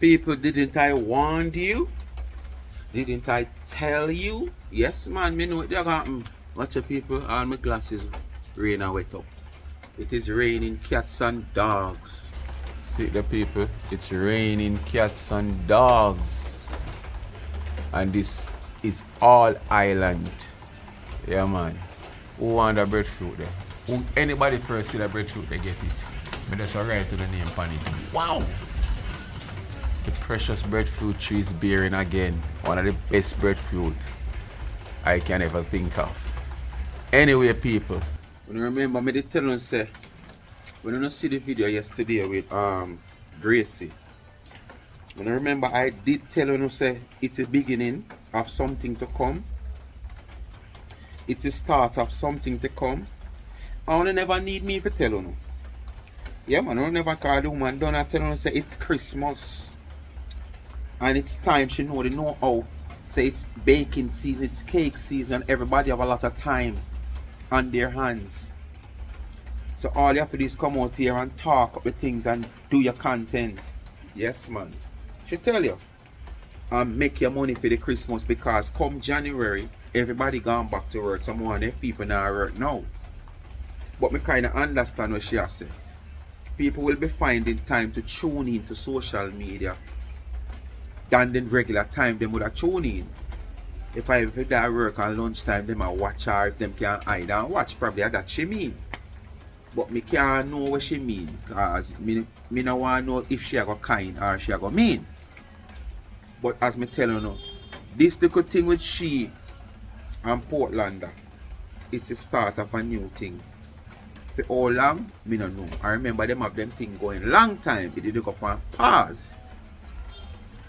People, didn't I warn you? Didn't I tell you? Yes, man, me know what they're going. Watch your people, all my glasses rain and wet up. It is raining cats and dogs. See the people, it's raining cats and dogs. And this is all island. Yeah, man. Who want the breadfruit there? Who, anybody first see the breadfruit, they get it. But that's alright to the name on it. Wow! The precious breadfruit tree is bearing again. One of the best breadfruit I can ever think of. Anyway, people, when you remember me did tell you say, when you see the video yesterday with Gracie, when you remember I did tell you say it's a beginning of something to come. It's a start of something to come. I don't never need me to tell you. Yeah, man, I don't never call the woman done I tell you say it's Christmas. And it's time she know the know-how. Say it's baking season, it's cake season. Everybody have a lot of time on their hands. So all you have to do is come out here and talk up the things and do your content. Yes, man. She tell you. And make your money for the Christmas because come January, everybody gone back to work. Some of them people now work now. But me kind of understand what she has said. People will be finding time to tune in to social media than the regular time them would have tune in. If I ever that work on lunchtime, them a watch her, if them can hide and watch, probably that she mean. But me can't know what she mean, because me no want to know if she a go kind or she a go mean. But as me tell you now, this little thing with she and Portlander, it's a start of a new thing. For how long, me no know. I remember them have them thing going long time, it did go up and pause.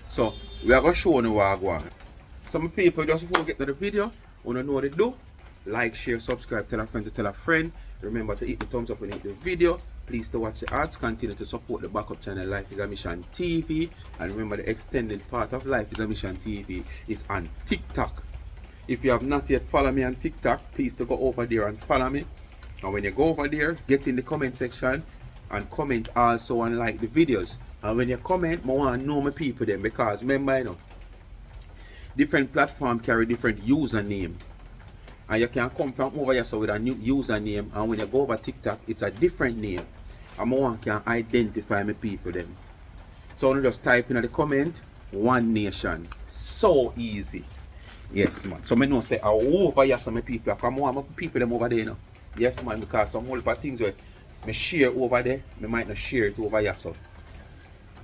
So, we are going to show you what I go on. Some people, just before we get to the video, want to know what they do. Like, share, subscribe, tell a friend to tell a friend. Remember to hit the thumbs up when you hit the video. Please to watch the ads. Continue to support the backup channel Life is a Mission TV. And remember the extended part of Life is a Mission TV is on TikTok. If you have not yet followed me on TikTok, please to go over there and follow me. And when you go over there, get in the comment section and comment also and like the videos. And when you comment, I want to know my people then, because remember, you know, different platforms carry different username. And you can come from over here so with a new username, and when you go over TikTok, it's a different name. And I want can identify my people then. So I just type in the comment, One Nation. So easy. Yes, man. So I know say, I over here some people. Come on, my people them over there, you know. Yes, man, because some whole lot of things where I share over there, I might not share it over here, so.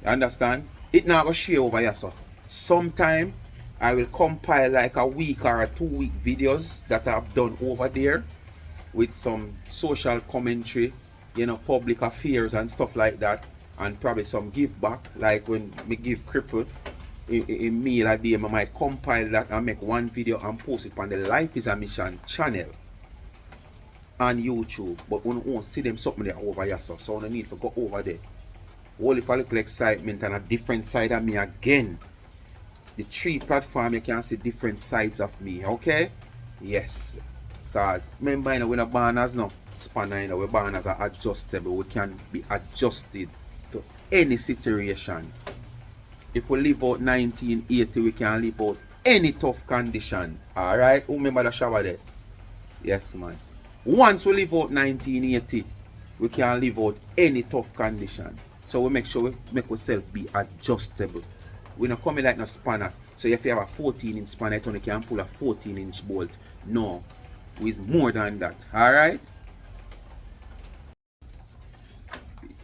You understand? It not go share over here, so. Sometime I will compile like a week or a 2-week videos that I've done over there with some social commentary, you know, public affairs and stuff like that, and probably some give back, like when me give cripple a meal a day, I might compile that and make one video and post it on the Life is a Mission channel on YouTube. But we won't see them something there over here, so I don't need to go over there. Whole little excitement and a different side of me again. The 3 platform you can see different sides of me, okay? Yes. Because remember, you know, we're not born as no spanner, you know, we're born as adjustable. We can be adjusted to any situation. If we live out 1980, we can live out any tough condition. Alright? Who remember the shower there? Yes, man. Once we live out 1980, we can live out any tough condition. So we make sure we make ourselves be adjustable. We're not coming like no spanner. So if you have a 14-inch spanner, you only can pull a 14-inch bolt. No. It's more than that. Alright?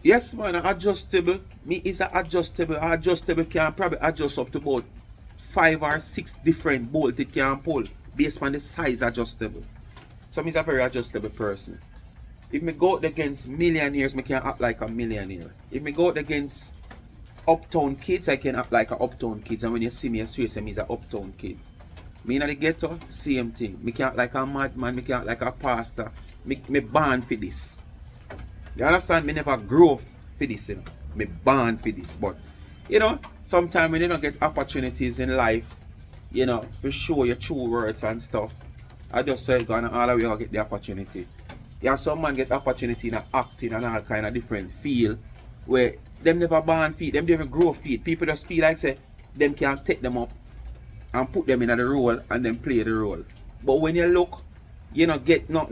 Yes, man, adjustable. Me is a adjustable. Adjustable can probably adjust up to about 5 or 6 different bolts it can pull based on the size adjustable. So I'm a very adjustable person. If me go out against millionaires, me can act like a millionaire. If me go out against uptown kids, I can act like a uptown kids. And when you see me, you see me as an uptown kid. Me in the ghetto, same thing. Me can act like a madman, me can act like a pastor. Me born for this. You understand? Me never grow up for this, you know. Me born for this. But, you know, sometimes when you don't get opportunities in life, you know, to show your true words and stuff, I just say, gonna all of you get the opportunity. Yeah, some man get opportunity in acting and all kind of different field where them never born feet, them never grow feet. People just feel like say them can take them up and put them in the role and then play the role. But when you look, you know, get no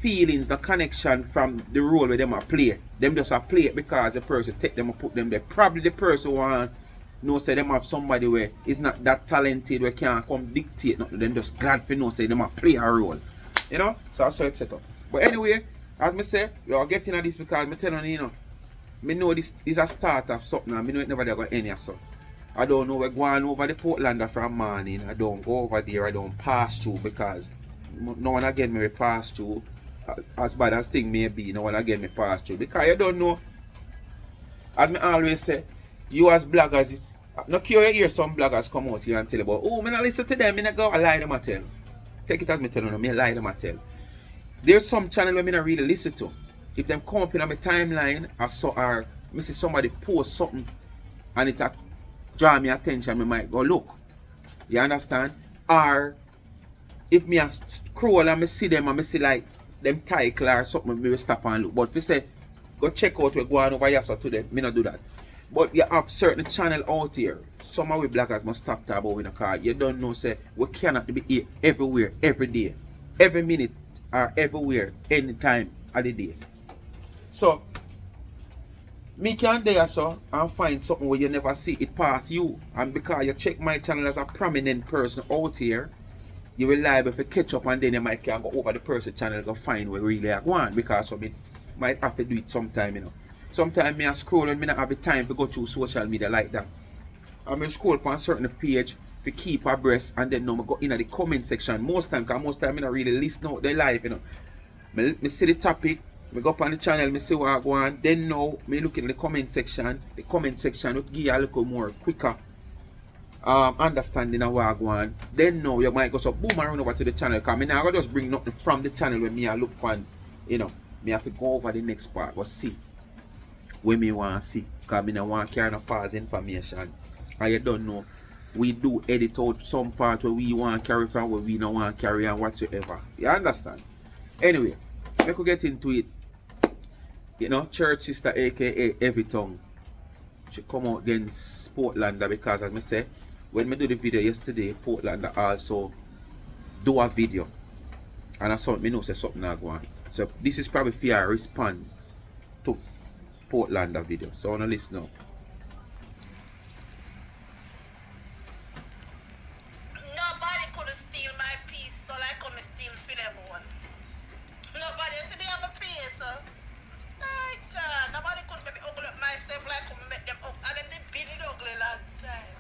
feelings, no connection from the role where them are play. Them just are play it because the person take them and put them there. Probably the person want know say them have somebody where is not that talented where can't come dictate nothing. Them just glad for know say them are play a role. You know? So that's how it's set up. But anyway, as me say, we are getting at this because me telling you, you know, me know this is a start of something and me know it never go any of something. I don't know we're going over the Portlander from morning. I don't go over there, I don't pass through because no one again me pass through. As bad as thing may be, no one again me pass through. Because you don't know, as me always say, you as bloggers, it's not cure you hear some bloggers come out here and tell you about, oh, me not listen to them, me not go, I lie them I tell. Take it as me tell you, me lie them I tell. There's some channel where me not really listen to. If them come up in my timeline or me see somebody post something and it draw me attention, me might go look. You understand? Or if me a scroll and me see them and me see like them title or something, me will stop and look. But if you say go check out what's going on over here so today, me not do that. But you have certain channel out here. Some of we bloggers must stop talking about in the car. You don't know say we cannot be here everywhere, every day, every minute or everywhere, anytime of the day. So me can there so and find something where you never see it pass you. And because you check my channel as a prominent person out here, you will liable to catch up and then you might can go over the person channel to find where really I go on because so me might have to do it sometime, you know. Sometimes me I scroll and me not have the time to go through social media like that. I may scroll on a certain page to keep abreast and then now I go in the comment section most time because most time I not really listen out the live, you know. Me see the topic, me go up on the channel, me see what I go on, then now me look in the comment section will give you a little more quicker understanding of what I go on. Then now you might go so boom and run over to the channel because me now I just bring nothing from the channel when me I look on, you know, me have to go over the next part but see what me want to see because me don't want to carry no false information. And you don't know, we do edit out some part where we want to carry from where we don't want to carry and whatsoever. You understand? Anyway, we could get into it. You know, Church Sister aka Everything, she come out against Portlander because as I say, when I do the video yesterday, Portlander also do a video. And I saw me know say something not going on. So this is probably for a response to Portlander video. So I wanna listen now. Nobody could steal my piece, so I come steal for them one. Nobody said they have a piece, so. My God, nobody could make me ugly up myself like I make them up. And then they beat it ugly last time.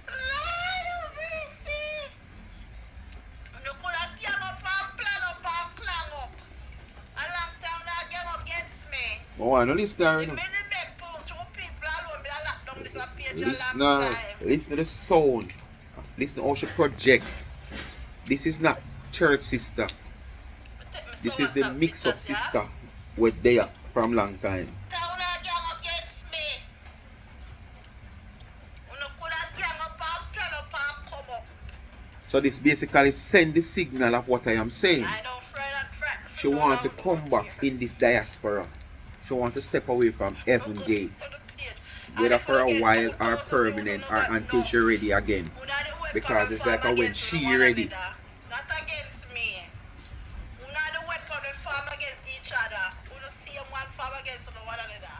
Lord of mercy. You could have gang up and plan up and clang up. A long time now gang up against me. Oh, I don't listen to her, you know. Many big posts to people alone, me a lock down this page a Listen, long time. listen to the sound. Listen to how she project. This is not Church Sister. This is the mix-up sister with there from long time. Town a gang up against me. You could have gang up and plan up and come up. So this basically send the signal of what I am saying. I don't fret and fret. She want to come back in this diaspora. She want to step away from Heaven Gate. Whether for a while or permanent or until she ready again. Because it's like when she ready. Not against me. We not the weapon we farm against each other. We don't see one farm against one another.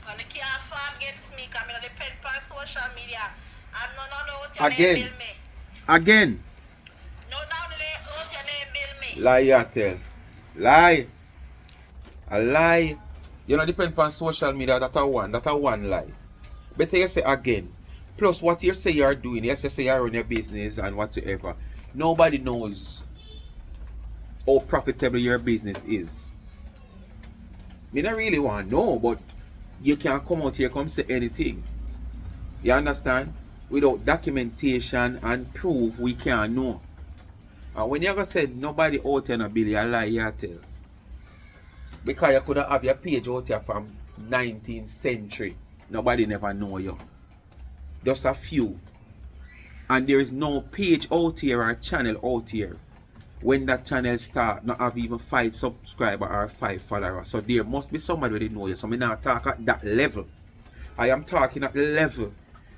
And they can't farm against me because I depend on social media. And none of what your name bill me. Again. No, now what your name bill me. Lie you tell. Lie. A lie. You know depend on social media. That's a one lie. Better you say again. Plus what you say you are doing. Yes, you say you are running your business and whatsoever. Nobody knows how profitable your business is. Me don't really want to know, but you can come out here come say anything. You understand? Without documentation and proof, we can't know. And when you ever said nobody out here no Billy, a lie you tell. Because you could have your page out here from 19th century. Nobody never know you. Just a few. And there is no page out here or channel out here when that channel start not have even 5 subscribers or 5 followers. So there must be somebody who know you. So I not talk at that level. I am talking at the level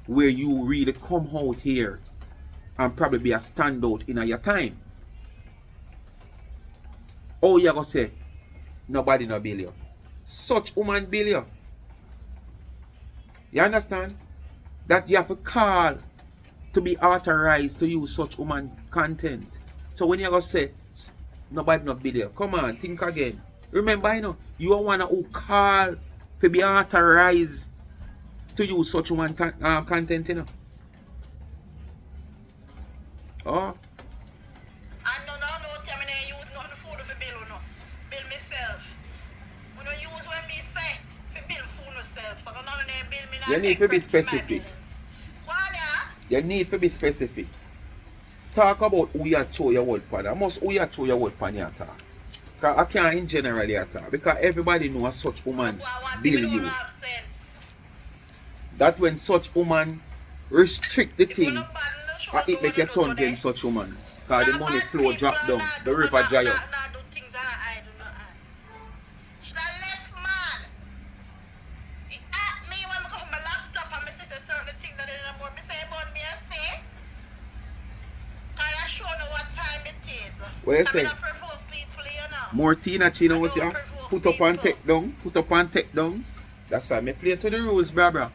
where you really come out here and probably be a standout in your time. Oh, you gonna say nobody no bill you. Such woman bill you. You understand? That you have to call to be authorized to use such woman content. So when you gonna say nobody no bill you, come on, think again. Remember, you know, you are one who call to be authorized to use such woman content, you know. Oh. I no tell me they use nothing food for bill no. Bill myself. When you use when me say for bill food myself. So none of them bill me not. You need to be specific. You need to be specific. Talk about who you show your word pan. I must who you show your word pan you talk. Because I can't in general you talk. Because everybody knows such woman bill you. That when such woman restrict the thing, it make you turn against such woman. Because the money flow drop down, the river dry up. What you say? More Tina Chino what you put up and take down, put up and take down. That's why I play to the rules, brother.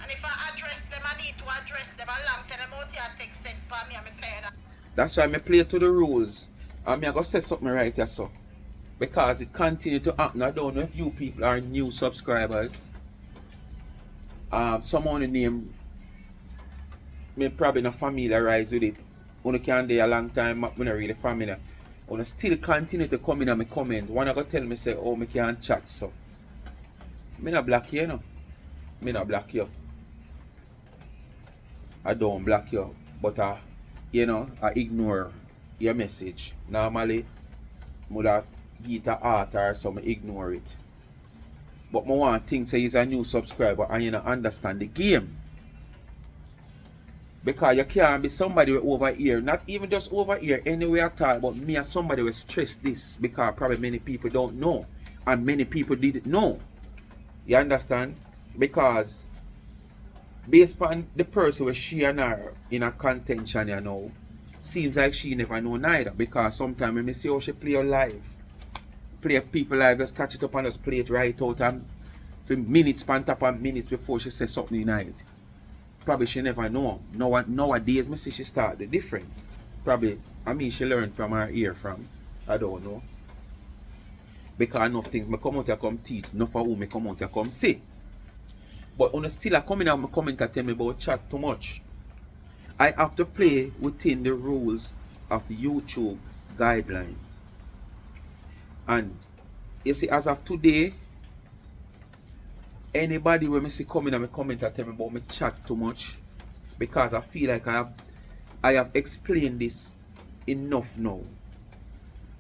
And if I address them, I need to address them. I long tell them out here take set for me, I'm tired of. That's why I play to the rules. And I'm going to say something right here, so. Because it continue to happen. I don't know if you people are new subscribers. Someone name me probably not familiarized with it. When you can do a long time, I'm not really familiar. When I still continue to come in and me comment, one I go tell me say, oh, me can't chat, so. Me not block you, no. Me not block you. I don't block you, but you know, I ignore your message. Normally, I would have get a heart or so, I ignore it. But I want to think say he's a new subscriber and you don't understand the game. Because you can't be somebody over here, not even just over here, anywhere at all, but me as somebody will stress this because probably many people don't know. And many people didn't know. You understand? Because based on the person where she and her in a contention, you know, seems like she never know neither. Because sometimes when I see how she play her live, play people live, just catch it up and just play it right out and for minutes, span top and minutes before she says something in it. Probably she never know. Nowadays, I see she started different. Probably, I mean, she learned from her ear from. I don't know. Because enough things I come out here come teach, enough of who I come out here come say. But when I still coming out my comment and tell me about chat too much, I have to play within the rules of the YouTube guideline. And you see, as of today, anybody when I see coming and me comment and tell me about me chat too much, because I feel like I have explained this enough now.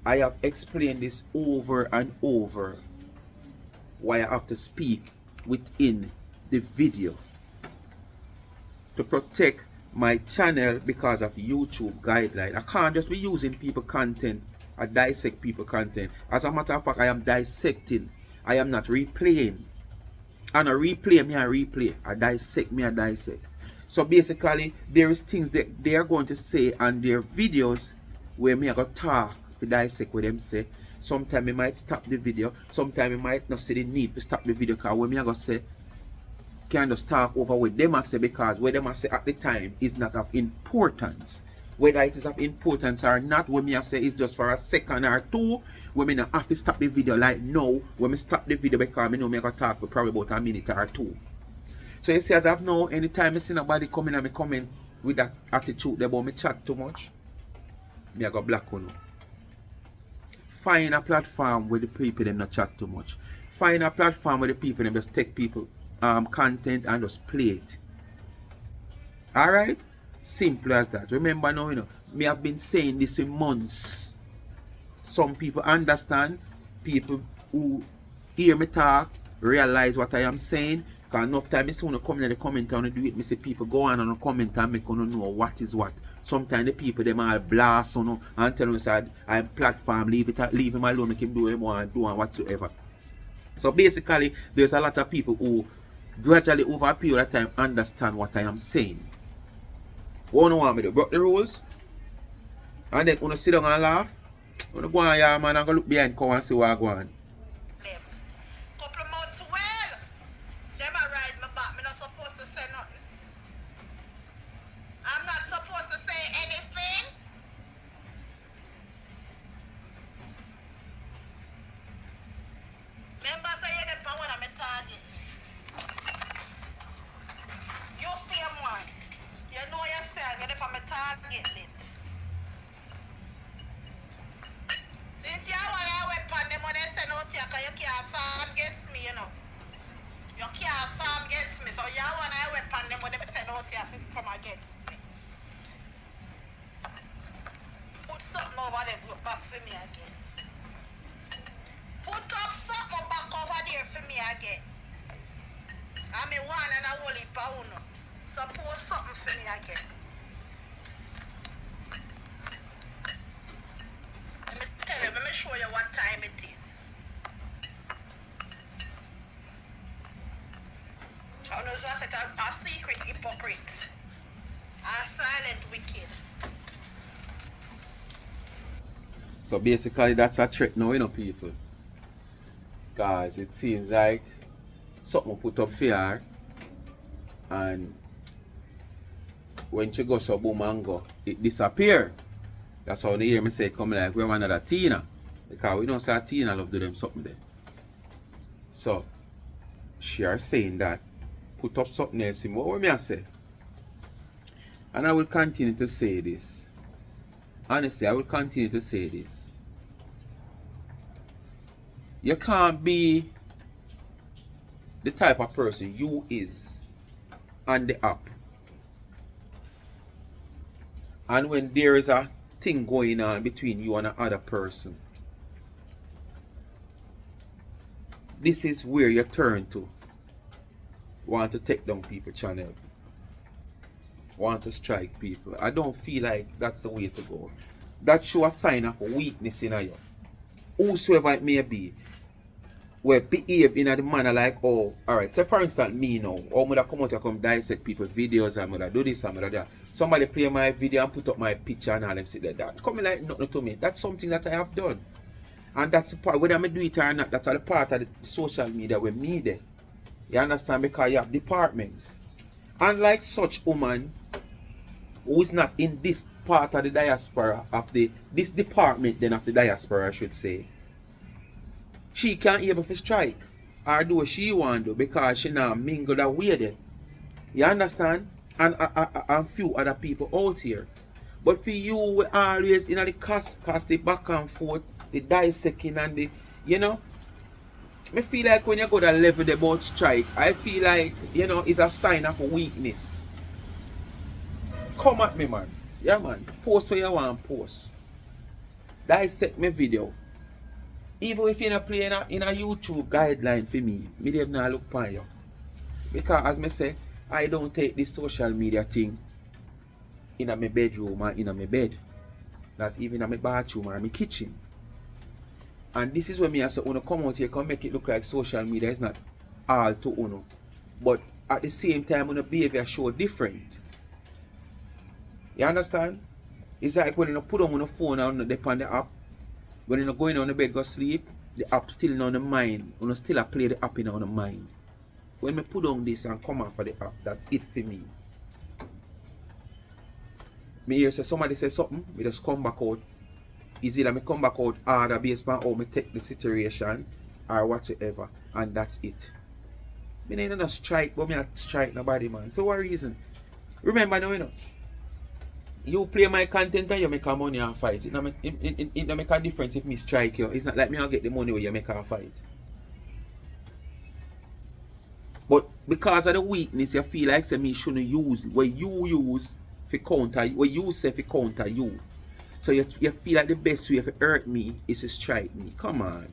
I have explained this over and over why I have to speak within the video to protect my channel because of YouTube guideline. I can't just be using people content. I dissect people content. As a matter of fact, I am dissecting. I am not replaying. And I replay me, I replay. I dissect me, I dissect. So basically, there is things that they are going to say on their videos where me I go talk to dissect what them say. Sometimes I might stop the video. Sometimes I might not see the need to stop the video because when me I go say, can just talk over what them I say because what them I say at the time is not of importance. Whether it is of importance or not, when me I say it's just for a second or two, when me not have to stop the video like now, when me stop the video because I know me I go talk for probably about a minute or two. So you see as I've know, anytime I see nobody coming and me comment with that attitude about me chat too much, me I go block on. Find a platform where the people them not chat too much. Find a platform where the people them just take people content and just play it. Alright? Simple as that. Remember now, you know, me have been saying this in months. Some people understand, people who hear me talk, realize what I am saying. Because enough time I see when I come in the comment and do it, I see people go on and comment and make you know what is what. Sometimes the people them all blast on and tell us that I'm platform, leave him alone, make him do what he want, do and whatsoever. So basically, there's a lot of people who gradually over a period of time understand what I am saying. What do you want me to break the rules? And then when you sit down and laugh, when you go on here, man, I'm going to look behind cover and see what I go on. Couple months well. Them a ride my back. Me not supposed to say nothing. I'm not supposed to say anything. Remember say you never want me target. You same one. You know yourself, you never me target it. Since you want a weapon, them when they send out here, cause you can't farm against me, you know. You can't farm against me, so you want a weapon, them when they send out here to come against me. Put something over there, look back for me again. Put up something back over there for me again. I'm a one and a whole heap of uno. So put something for me again. Let me show you what time it is. I know it's a secret hypocrite. A silent wicked. So basically that's a trick now, you know, people. Because it seems like something put up fear and when she goes so boom and go, it disappear. That's how they hear me say come like we have another Tina. Because we don't say Tina love do them something there. So she are saying that put up something else in what me I say. And I will continue to say this. Honestly, I will continue to say this. You can't be the type of person you is on the app. And when there is a thing going on between you and another person, this is where you turn to. Want to take down people channel. Want to strike people. I don't feel like that's the way to go. That show a sign of weakness in you. Whosoever it may be, will behave in a manner like, oh, alright, so for instance, me now, or would I come out and come dissect people's videos, and would I do this, and would I do that. Somebody play my video and put up my picture and all them sit like that. Coming like nothing to me. That's something that I have done. And that's the part, whether I do it or not, that's the part of the social media with me there. You understand? Because you have departments. And like such woman who is not in this part of the diaspora of this department then of the diaspora, I should say, she can't able to strike or do what she want to do because she not mingle that way there. You understand? And few other people out here. But for you, we always in the cast the back and forth, the dissecting and the, you know, I feel like when you go to that level about strike, I feel like, you know, it's a sign of weakness. Come at me, man. Yeah, man. Post what you want to post. Dissect my video. Even if you're not playing in a YouTube guideline for me, me don't not look for you. Because as I say, I don't take this social media thing in my bedroom or in my bed. Not even in my bathroom or my kitchen. And this is when me I say, when you come out here, can make it look like social media is not all to uno. But at the same time, when the behavior show different. You understand? It's like when you put on the phone and on the app, when you're going on the bed go sleep, the app still in on the mind. You still play the app in on the mind. When I put on this and come out for the app, that's it for me. Me hear say somebody say something, me just come back out. Is either me come back out harder based on how me take the situation or whatsoever, and that's it. Me ain't no strike, but me not strike nobody, man. For what reason? Remember now, you know, you play my content and you make a money and fight. It don't make a difference if me strike you. It's not like me I'll get the money where you make a fight. But because of the weakness, you feel like say me shouldn't use what you use for counter, what you say for counter you. So you feel like the best way to hurt me is to strike me. Come on.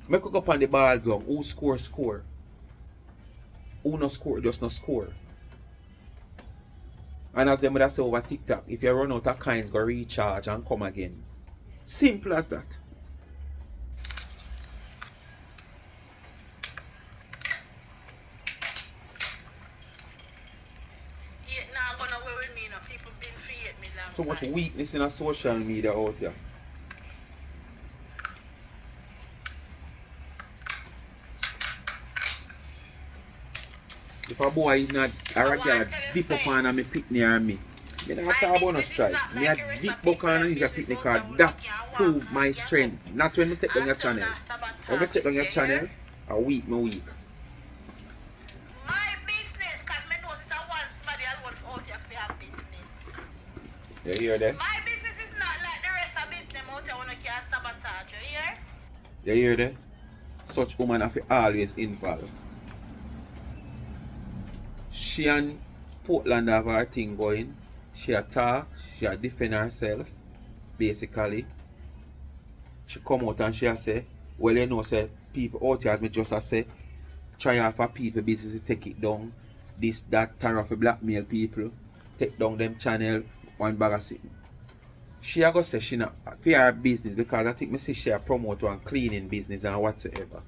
Make go up on the ball ground. Who score? Who no score, just no score. And as them would have say over TikTok, if you run out of coins, go recharge and come again. Simple as that. Yeah, now gonna away with me, you know. People been feed me long So much time. weakness in a social media out there. If a boy is not a I regular want to tell you dip up say, on me picnic or me don't my talk about no business is strike. not Me a like the rest dip of buck people on and and a business picnic out there card. who That can walk prove my and can strength. up. Not when me take down I your still channel. not When me sabotage take it, down your you hear? channel, a week, me weak. My business, cause me know it's a one somebody alone out here for your business. You hear that? My business is not like the rest of business out there when you can sabotage, you hear? You hear that? Such woman have to always involve. She and Portland have her thing going. She attack, she a defend herself, basically. She come out and she a say, well you know say people out here as me just a say try out for people business to take it down. This, that, tariff blackmail people, take down them channel, one bag of shit. She a go say she not for her business because I think me see she a promote one cleaning business and whatsoever.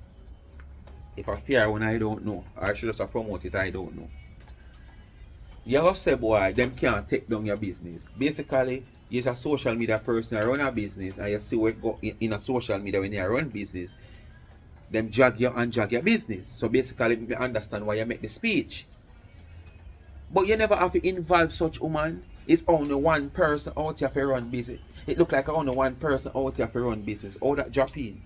If I fear when I don't know, or she just a promote it, I don't know. You just say boy, them can't take down your business. Basically, you're a social media person, you run a business, and you see what go in a social media when you run business, them drag you and drag your business. So basically, me understand why you make the speech. But you never have to involve such woman. It's only one person out here for run business. It look like only one person out here for run business. All that drop in.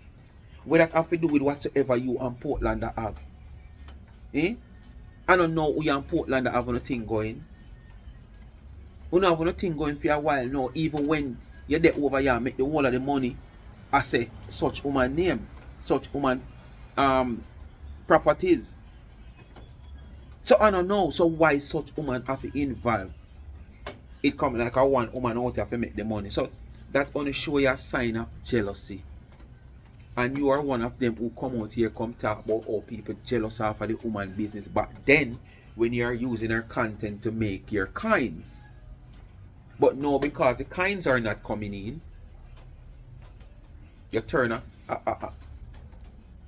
What that have to do with whatsoever you and Portland have. Eh? I don't know who you and Portland have anything going. You don't have anything going for a while now. Even when you're there over here make the whole of the money. I say such woman name. Such woman properties. So I don't know. So why such woman have to involve? It come like a one woman out here to make the money. So that only show you a sign of jealousy. And you are one of them who come out here come talk about how people jealous of the woman business. But then when you are using her content to make your kinds. But no, because the kinds are not coming in, you turn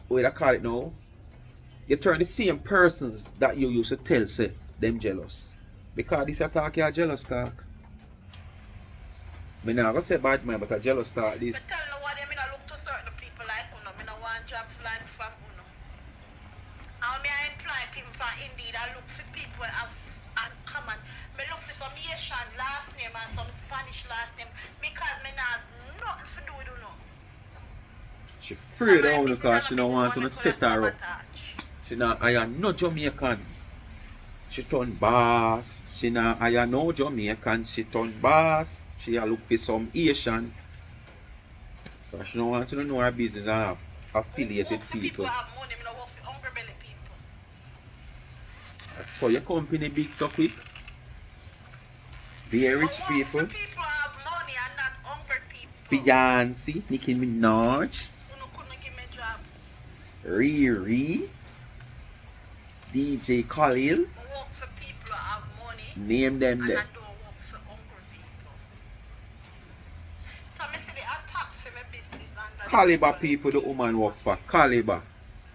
what I call it now? You turn the same persons that you used to tell say them jealous. Because this attack you jealous talk. Me not gonna say bad man, but a jealous talk this. But tell you what, I mean, I look to certain people like Uno. I don't want jobs like from Uno. And me I employ people from Indeed. I look for people as uncommon. Me look for some Asian last name and some Spanish last name because me not have nothing to do with Uno. She So afraid my of business because and she a don't business want one me to could have set her up. sabotage. She not I am no Jamaican. She turn boss. She not I am no Jamaican. She turn boss. She a look for some Asian. So she don't want to know her business and have affiliated Work for people people. who have money. Me not work for hungry belly people. So your company big so quick. Very Me rich work for people. people who have money and not hungry people. Beyonce, Nicki Minaj, Uno couldn't give me jobs. Riri, DJ Khalil. I work for people who have money Name them and I there. don't work for hungry people. So I say the attack for my business and the Caliber people people the woman work for. Caliber.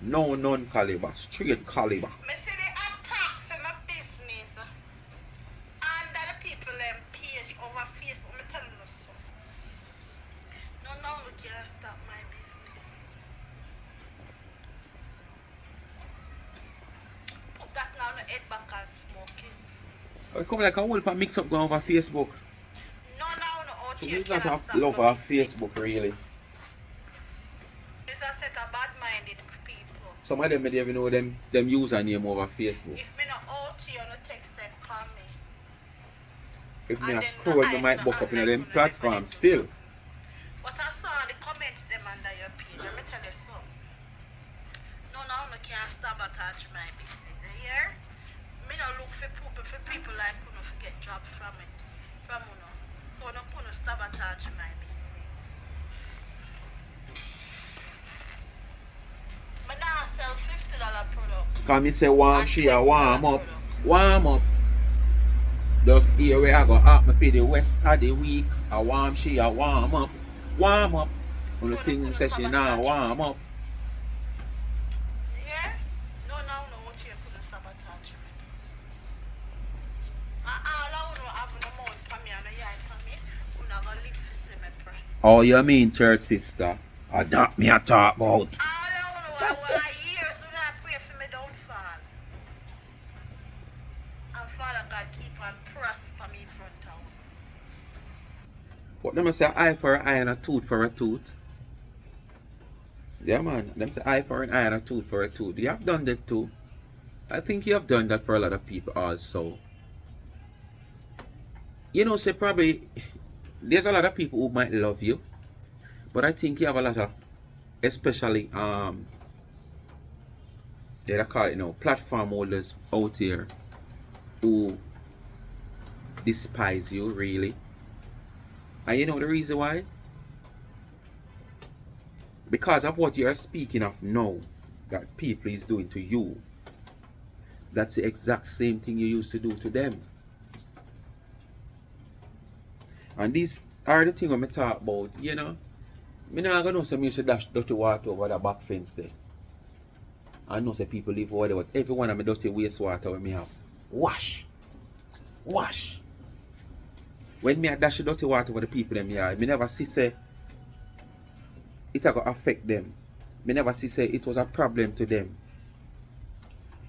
No non-caliber. Straight caliber. I say the attack for my business under the people page over Facebook. I'm telling you so. No, we can't stop my business. Put that now on the head back and smoke it. It come like a whole pan mix up going over Facebook. No, out So here we not cannot have stop love my of business. Facebook really. It's a set of bad-minded people. Some of them may even know them username over Facebook. If me not out here, no text them call me. If me And a then scroll, I me might no book up act in like them you no platforms different. still. But I saw the comments them under your page. Let me tell you something. No, can't sabotage my business. You hear? Me no look for people like you know, to get jobs from it. From you know. So no couldn't sabotage my business. Me now sell $50 product. Cause me say warm And she a $20 warm up. product. Warm up. Just here where I go up me for the rest of the week. I warm she, I warm up. Warm up. On So the no thing couldn't say she now sabotage me. warm up. Yeah? No, what you couldn't sabotage me. All I want to have no mouth for me and no yard for me. You not gonna live to see me press. Oh, you mean church sister? That me a talk about. All I want to have I hear so that pray for me don't fall. And Father God keep on prosper me in front of you. But them say eye for an eye and a tooth for a tooth. Yeah, man. Them say eye for an eye and a tooth for a tooth. You have done that too. I think you have done that for a lot of people also. You know, say probably there's a lot of people who might love you, but I think you have a lot of, especially they call it, you know, platform holders out there who despise you really. And you know the reason why? Because of what you're speaking of now that people is doing to you. That's the exact same thing you used to do to them. And these are the things I'm talk about, you know. Me not gonna know some you should dash dirty water over the back fence there. I know say people live over there, but every one of my dirty wastewater when me have. Wash. Wash. When me a dash dirty water over the people them yard, me never see say it a go affect them. Me never see say it was a problem to them.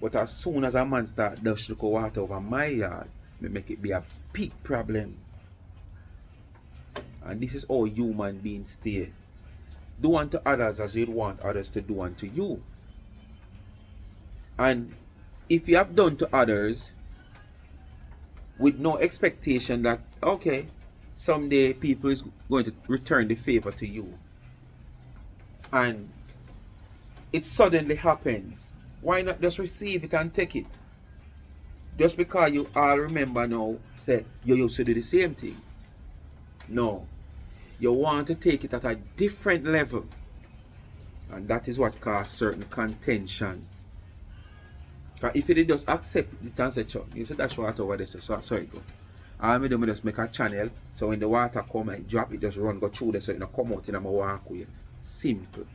But as soon as a man start dash the water over my yard, me make it be a big problem. And this is how human beings stay. Do unto others as you'd want others to do unto you. And if you have done to others with no expectation that, okay, someday people is going to return the favor to you, and it suddenly happens, why not just receive it and take it? Just because you all remember now, say you used to do the same thing. No. You want to take it at a different level. And that is what causes certain contention. Because if you just accept it and say, you say that's water over there, so sorry go. All me do, me just make a channel, so when the water come and drop, it just run, go through there, so it don't come out in my walkway. Simple.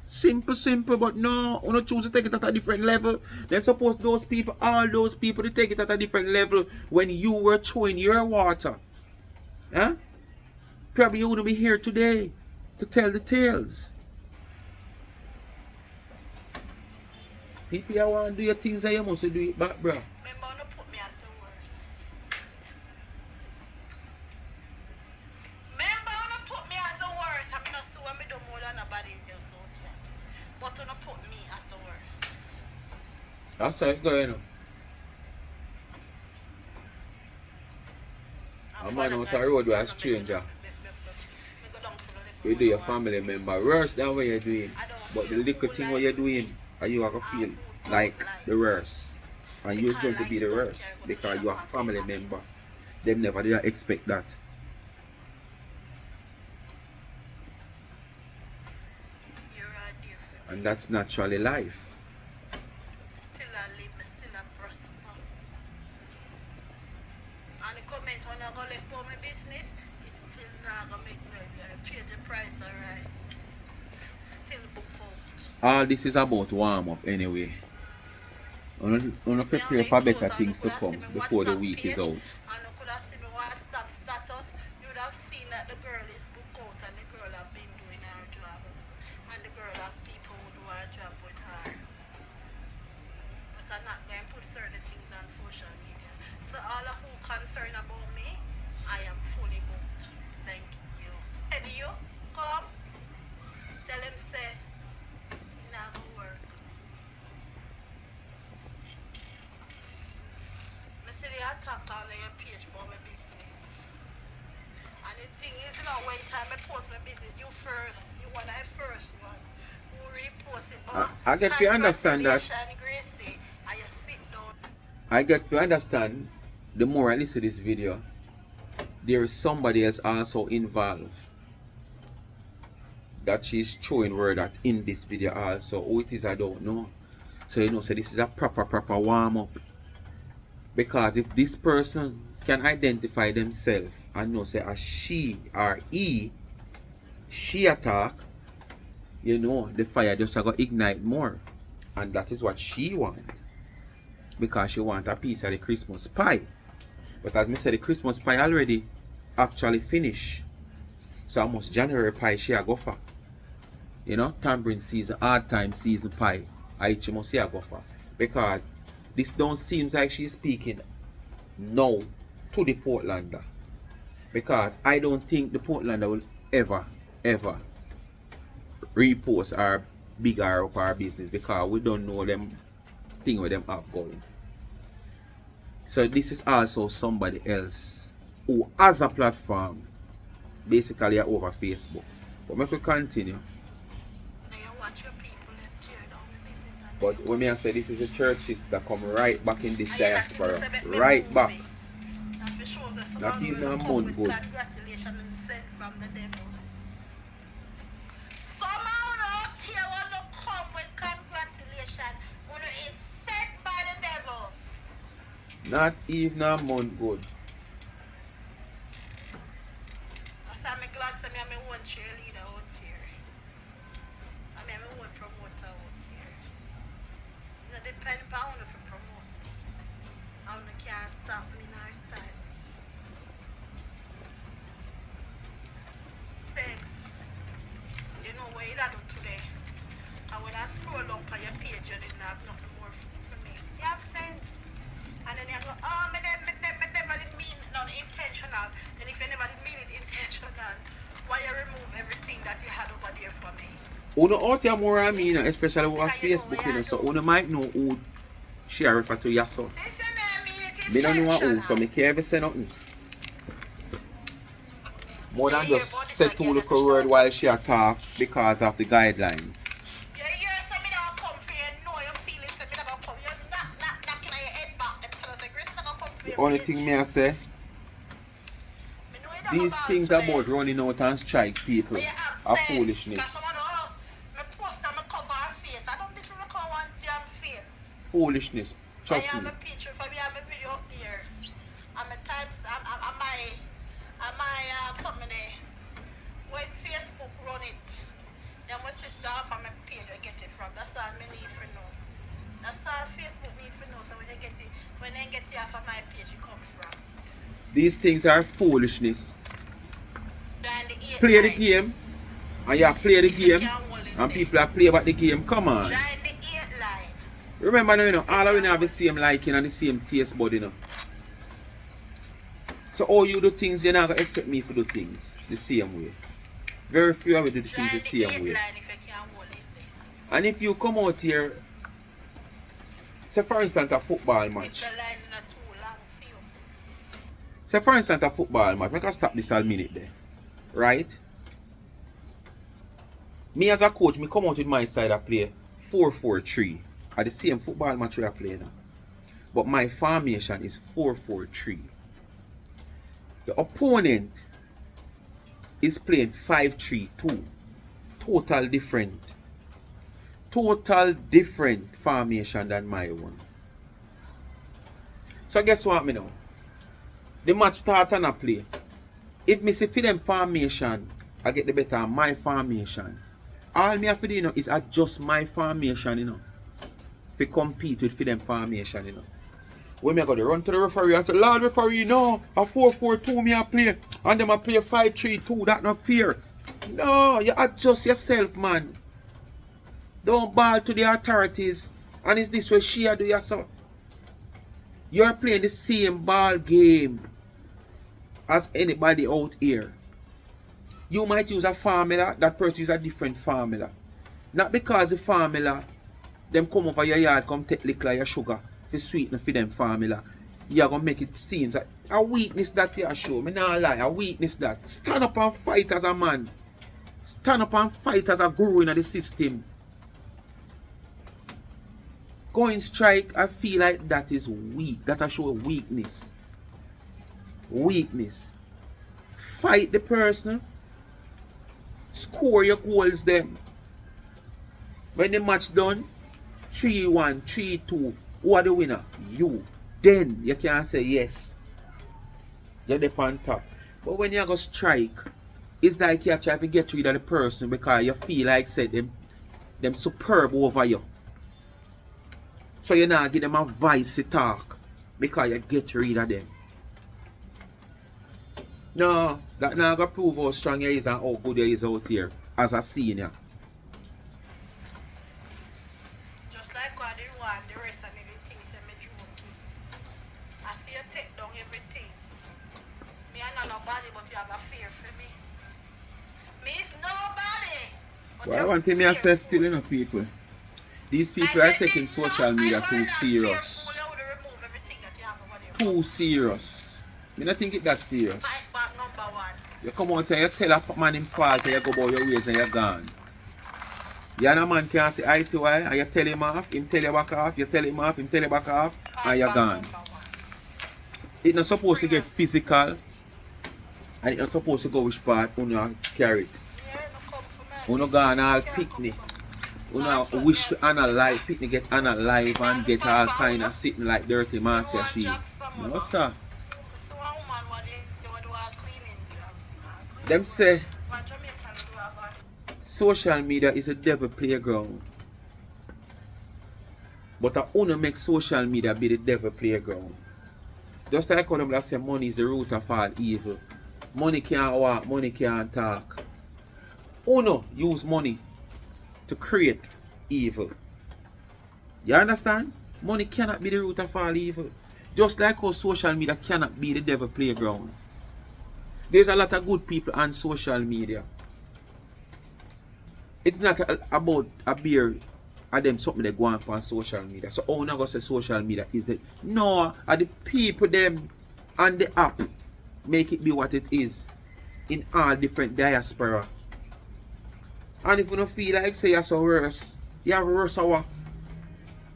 Simple, but no, you don't choose to take it at a different level. Then suppose those people, all those people, to take it at a different level when you were throwing your water. Huh? Probably you wouldn't be here today to tell the tales. People you want to do your things and you must do it back, bro. Remember, don't put me as the worst. Remember, don't put me as the worst. I'm not so I do more than nobody else out here. But don't put me as the worst. That's how it's going on. A man out the road with a stranger. You do your family member worse than what you're doing. But the little thing what you're doing, and you are going to feel like the worst. And you're going to be the worst because you are a family member. Them never did expect that. And that's naturally life. Still I live, still I prosper. And the comment when I go let for my business, it's still not going to make me change the price or rise. Still book out. All this is about warm up anyway. Wanna prepare for better things to come before the week is out. And you could have seen my WhatsApp status, you would have seen that the girl is booked out and the girl have been doing her job. And the girl have people who do her job with her. But I'm not going to put certain things on social media. So all of who concerned about me, I am fully booked. Thank you. And you, come, tell him say, it's not going to work. I see the attack on your page about my business. And the thing is, you know, when time I post my business, you first, you want I first one. Who repost it, but I get to understand that. Gracie, and you sit down. I get to understand the more I listen to this video, there is somebody else also involved that she's showing word that in this video also. Who it is, I don't know. So you know, so this is a proper warm up. Because if this person can identify themselves and know say a she or she attack, you know, the fire just going to ignite more. And that is what she wants. Because she wants a piece of the Christmas pie. But as me said, the Christmas pie already actually finished. So almost January pie she a go for. You know, tambourine season, hard time season pie. I she must see a go for. Because this don't seem like she's speaking now to the Portlander. Because I don't think the Portlander will ever repost our big R of our business, because we don't know them thing with them have going. So this is also somebody else who has a platform basically over Facebook. But make we continue. But when me say this is a church sister come right back in this diaspora. Right back. Not even a month good. Not even a month good. I'm glad to me I'm one cheerleader out here. I'm one promoter out here. It depends on how to promote. How you can't stop me nor start me. Thanks. You know what you do today? I would have scrolled up on your page and didn't have nothing more for me. You have sense. And then you go, oh, I never did mean none intentional. And if you never did mean it intentional, why you remove everything that you had over there for me? Uno out here more I mean, especially over Facebook, you know, so Uno might know who she refer to your son. Since you never mean it Me don't know intentional. who, so me can't ever say nothing. More than just say two little word while she attack because of the guidelines. You hear something that will come for you, know you feel it, something that will come. You're knocking on your head back, them tell us the grace that will come for you. The only thing me I say, Me know you don't these go things back today. about running out and strike people But you have are sense. foolishness. Because someone, oh, me post and me cover her face. I don't need to cover one damn face. Foolishness. I Trust have me. a picture for me, I have a video up there. I'm a times, I'm my something there. When Facebook run it, then my sister off on my page I get it from. That's all me need for know. That's all Facebook need for know. So when you get it, when they get it off of my page, it comes from. These things are foolishness. Down the 8 Play the line. game, and you play the If you game, can't hold it and there. people are play about the game. Come on. Join the 8 line. Remember now, you know, all of we have the same liking and the same taste bud, you know. So all you do things, you're not gonna expect me to do things the same way. Very few of we do the Join things the the 8 same way. line if you can't hold it there. And if you come out here, say for instance a football If match. the line is not too long for you. Say for instance a football match, I can stop this all minute there. Right? Me as a coach, me come out with my side I play 4-4-3. At the same football match we are playing now. But my formation is 4-4-3. The opponent is playing 5-3-2. Total different formation than my one. So guess what me now? The match start and I play. If me see for them formation, I get the better of my formation. All me have to do, you know, is adjust my formation, you know. To compete with for them formation, you know. When me I go to run to the referee and say, Lord referee, no, a 4-4-2 me I play. And them I play 5-3-2, that not fair. No, you adjust yourself, man. Don't ball to the authorities. And it's this way she do yourself. You're playing the same ball game as anybody out here. You might use a formula, that person use a different formula. Not because the formula, them come over your yard, come take liquor your sugar, to sweeten for them formula. You're going to make it seem like a weakness that you show. Me not lie, a weakness that. Stand up and fight as a man. Stand up and fight as a guru in the system. Going strike, I feel like that is weak. That I show weakness. Weakness. Fight the person. Score your goals them. When the match done, 3-1, 3-2. Who are the winner? You. Then you can say yes. You're there on top. But when you go strike, it's like you try to get rid of the person because you feel like said them superb over you. So you now give them a voice to talk because you get rid of them. No, that now gonna prove how strong you is and how good you is out here as a senior. Just like what they want, the rest of the things that me joking. I see you take down everything. Me are not nobody, but you have a fear for me. Me is nobody. But Well, you're one thing I said still fearful. enough people. These people are taking social media too serious. Fearful, you would remove everything that you have over there. Too serious. I don't think it that serious. Fight back number one. You come out here, you tell a man him fault and you go about your ways and you're gone. You and a man can't say eye to eye and you tell him off, him tell you back off, you tell him off, him tell you back off, and Fight you're back gone. number one. It's not supposed to get physical and it's not supposed to go which part you carry it. Yeah, no come for me. You gone all Can't picnic. come for me. You wish Anna live, picnic get Anna live and get all kind of sitting like dirty Marcia sheep. No sir. So a woman what they do a cleaning job. Them say What Jamaican do about social media is a devil playground. But I want to make social media be the devil playground. Just like how them say money is the root of all evil. Money can't walk, money can't talk. Uno use money to create evil. You understand? Money cannot be the root of all evil. Just like how social media cannot be the devil playground. There's a lot of good people on social media. It's not about a beer and them something they go on social media. So how not go say social media is it? No, are the people them on the app make it be what it is in all different diaspora. And if you don't feel like say you're so worse, you have worse hour.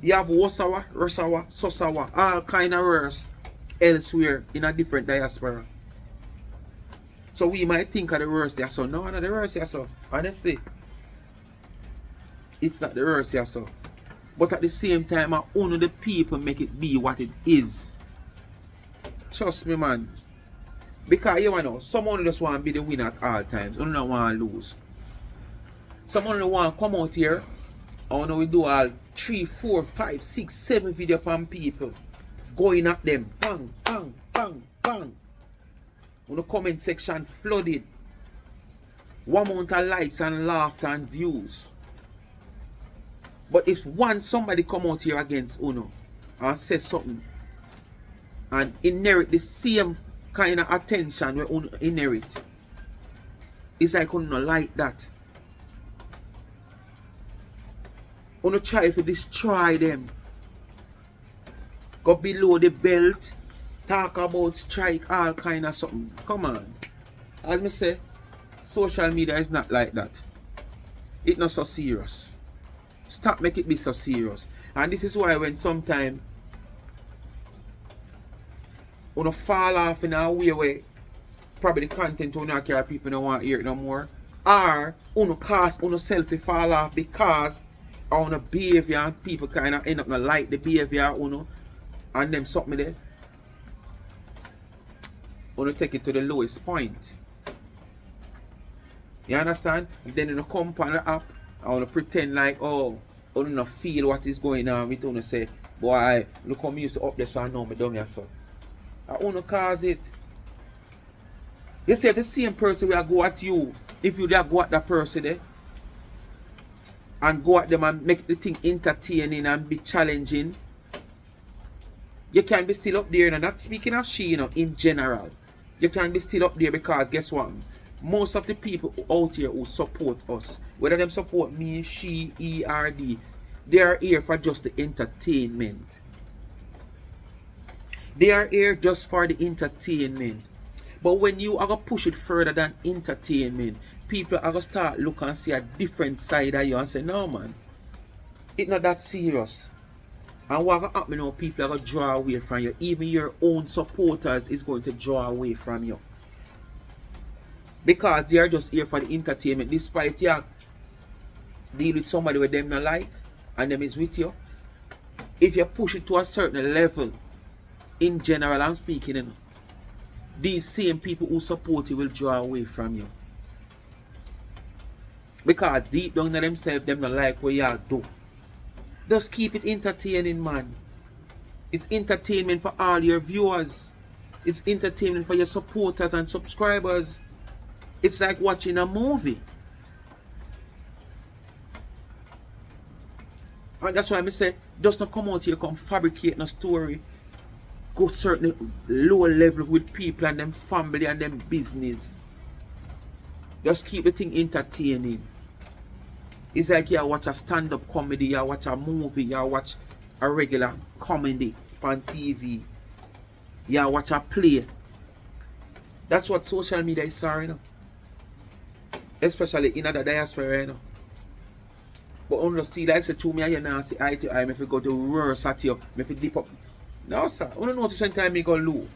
You have worse hour, sosawa, all kind of worse elsewhere in a different diaspora. So we might think of the worst there, so no, not the worst there, so honestly. It's not the worst here, so. But at the same time, only the people make it be what it is. Trust me, man. Because you know, someone just want to be the winner at all times. You don't want to lose. Someone don't want to come out here. I know we do all 3, 4, 5, 6, 7 video from people. Going at them. Bang, bang, bang, bang. On the comment section flooded. One amount of likes and laughter and views. But if somebody come out here against Uno and say something and inherit the same kind of attention we Uno inherit, it's like Uno like that. Uno try to destroy them. Go below the belt, talk about strike, all kind of something. Come on. As me say, social media is not like that. It's not so serious. Stop make it be so serious. And this is why when sometimes you fall off in a way where probably the content you not care people don't want to hear it no more. Or you cause yourself to fall off because of your behavior and people kind of end up not like the behavior and them something there. You take it to the lowest point. You understand? And then you come on the app. I want to pretend like, oh, I don't feel what is going on with you. Say, boy, look how me used to up there, so I know me down here, so. I want to cause it. You see, the same person will go at you if you go at that person there and go at them and make the thing entertaining and be challenging. You can be still up there, and not speaking of she, in general. You can be still up there because guess what? Most of the people out here who support us, whether them support me, she, ERD, they are here for just the entertainment. They are here just for the entertainment. But when you are going to push it further than entertainment, people are going to start looking and see a different side of you and say, no man, it's not that serious. And what going to happen now, people are going to draw away from you. Even your own supporters is going to draw away from you. Because they are just here for the entertainment. Despite you deal with somebody with them not like and them is with you. If you push it to a certain level, in general I'm speaking, these same people who support you will draw away from you. Because deep down in themselves, them not like what y'all do. Just keep it entertaining, man. It's entertainment for all your viewers. It's entertainment for your supporters and subscribers. It's like watching a movie. And that's why I say, just not come out here, come fabricate a story. Go certain lower level with people and them family and them business. Just keep the thing entertaining. It's like you watch a stand-up comedy, you watch a movie, you watch a regular comedy on TV. You watch a play. That's what social media is for, you know. Especially in the diaspora, you know. But only see, like I said, to me, you now see eye to eye, if you go to worse at you, if you dip up. No, sir. I don't notice sometimes I go low.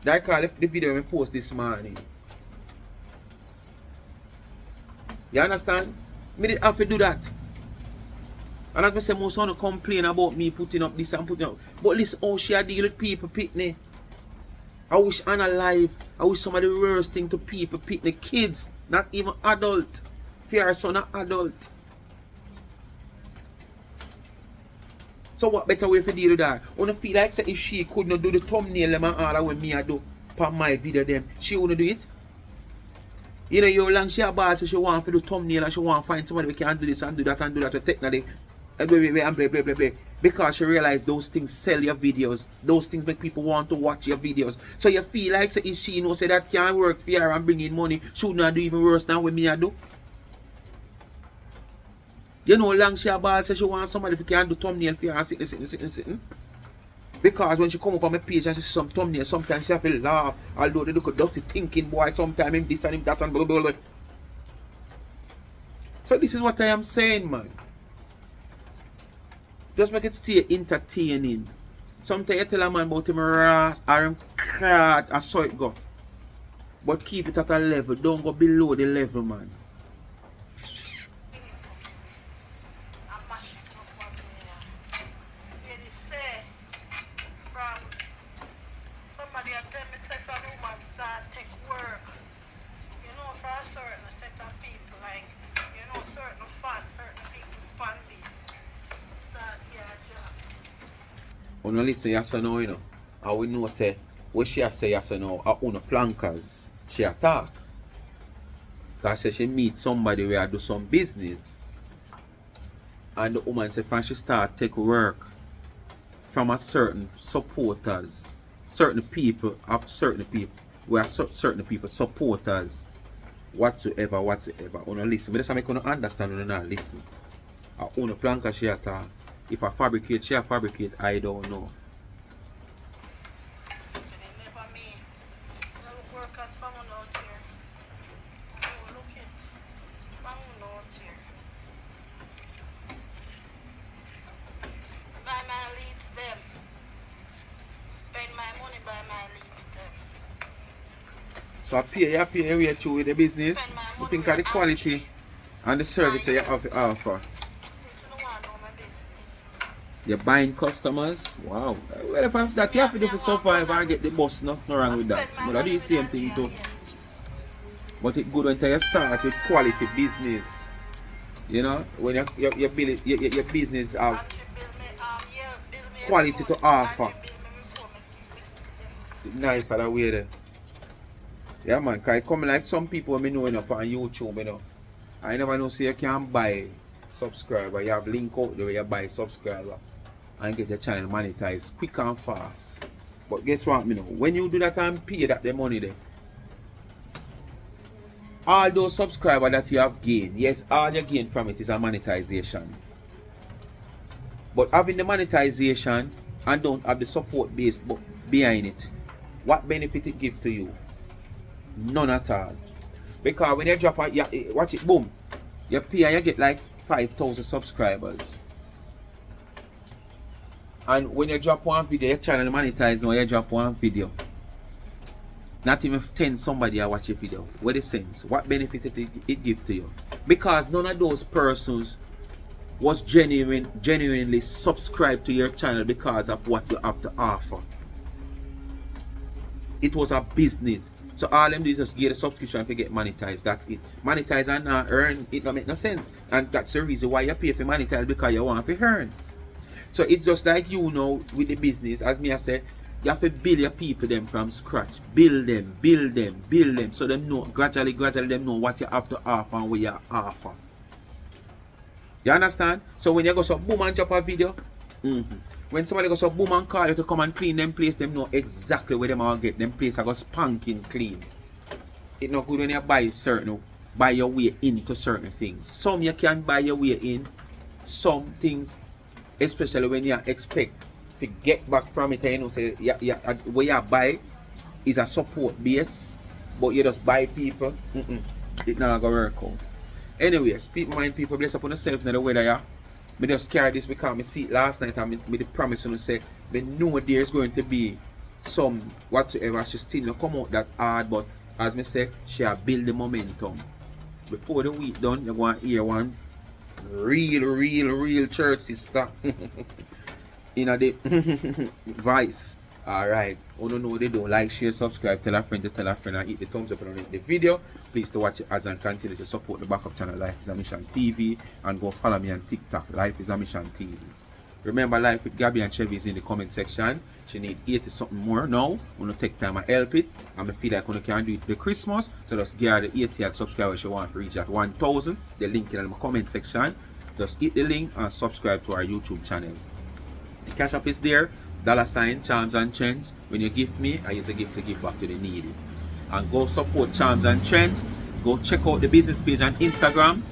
That call the video I post this morning. You understand? Me did have to do that. And as I say, most want to complain about me putting up this and putting up. But listen, how she deal with people, pitney. I wish Anna alive. I wish some of the worst thing to people, pitney. Kids, not even adult. Fear son, not adult. So what better way to deal with that? I don't feel like say if she could not do the thumbnail them and all that when me I do for my video them, she wouldn't do it. You know, how long she a bad so she want to do thumbnail and she want to find somebody who can do this and do that and do that to technically and blah blah blah blah. Because she realize those things sell your videos. Those things make people want to watch your videos. So you feel like say if she know say that can't work for her and bring in money, should not do even worse than what me I do. You know, long she a bad so she want somebody who can do thumbnail for her and sitting. Because when she come up on my page and she see some thumbnail, sometimes she have to laugh. Although they look at dirty thinking boy, sometimes him this and him that and blah blah blah. So this is what I am saying, man. Just make it stay entertaining. Sometimes you tell a man about him ras or him card and so it go. But keep it at a level. Don't go below the level, man. When you listen yes or no, you know, and we know say what she say yes or no are on plankers. She attack. Because she meet somebody where I do some business. And the woman say when she start take work from a certain supporters, certain people where certain people supporters whatsoever. When you listen. But that's how I can understand when you not listen. I own a planker she attack. If I fabricate, she fabricate, I don't know. Never me. No workers found out here. Oh, look it. Found out here. Buy my leads them. Spend my money by my leads them. So I pay away through with the business. You think of the quality and the service that you have to offer. You're buying customers. Wow. Well, if that you have to do for survive and get the boss, nothing wrong with that. But I do the same thing too. But it's good until you start with quality business. You know, when you build your business have quality to offer. Nice that way there. Yeah man, because it come like some people me know on YouTube, you know. I never know so you can buy subscriber. You have link out there where you buy subscriber and get your channel monetized quick and fast. But guess what, you know, when you do that and pay that the money there, all those subscribers that you have gained, yes, all you gain from it is a monetization. But having the monetization and don't have the support base behind it, what benefit it give to you? None at all. Because when you drop out, watch it, boom, you pay and you get like 5,000 subscribers. And when you drop one video, your channel monetized now, you drop one video. Not even 10 somebody watch your video. What is sense? What benefit it give to you? Because none of those persons was genuinely subscribed to your channel because of what you have to offer. It was a business. So all them do is just get a subscription to get monetized. That's it. Monetize and not earn, it don't make no sense. And that's the reason why you pay for monetize, because you want to earn. So it's just like you know with the business, as me I say, you have to build your people them from scratch. Build them, build them, build them. So them know gradually them know what you have to offer and what you offer. You understand? So when you go so boom and drop a video, when somebody goes so boom and call you to come and clean them place, them know exactly where them all get. Them place are go spanking clean. It's not good when you buy your way into certain things. Some you can buy your way in. Some things, especially when you expect to get back from it, you know, say where you buy is a support base, but you just buy people. It not gonna work out. Anyways, people bless upon yourself in the weather, yeah. Me just carry this because I see it last night and me the promise to say, me know there's going to be some whatsoever. She still not come out that hard, but as me say, she a build the momentum. Before the week done, you're going to hear one real church sister in a the vice. Alright. Oh no, they don't like, share, subscribe, tell a friend to tell a friend, and hit the thumbs up on the video. Please to watch the ads and continue to support the backup channel Life is a Mission TV, and go follow me on TikTok, Life is a Mission TV. Remember, Life with Gabby and Chevy is in the comment section. She need 80 something more now. I'm gonna take time and help it. And I feel like I can do it for the Christmas. So just give her the 80 subscribers she want to reach at 1,000. The link in the comment section. Just hit the link and subscribe to our YouTube channel. The cash app is there. $ Charms and Trends. When you give me, I use a gift to give back to the needy. And go support Charms and Trends. Go check out the business page on Instagram,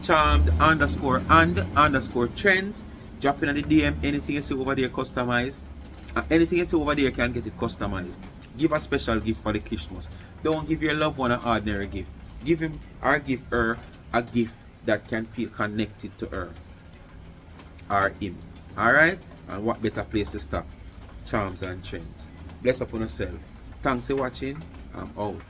charmed_and_trends. Drop in the DM anything you see over there customized. And anything you see over there can get it customized. Give a special gift for the Christmas. Don't give your loved one an ordinary gift. Give him or give her a gift that can feel connected to her or him. Alright? And what better place to stop? Charms and Trends. Bless upon yourself. Thanks for watching. I'm out.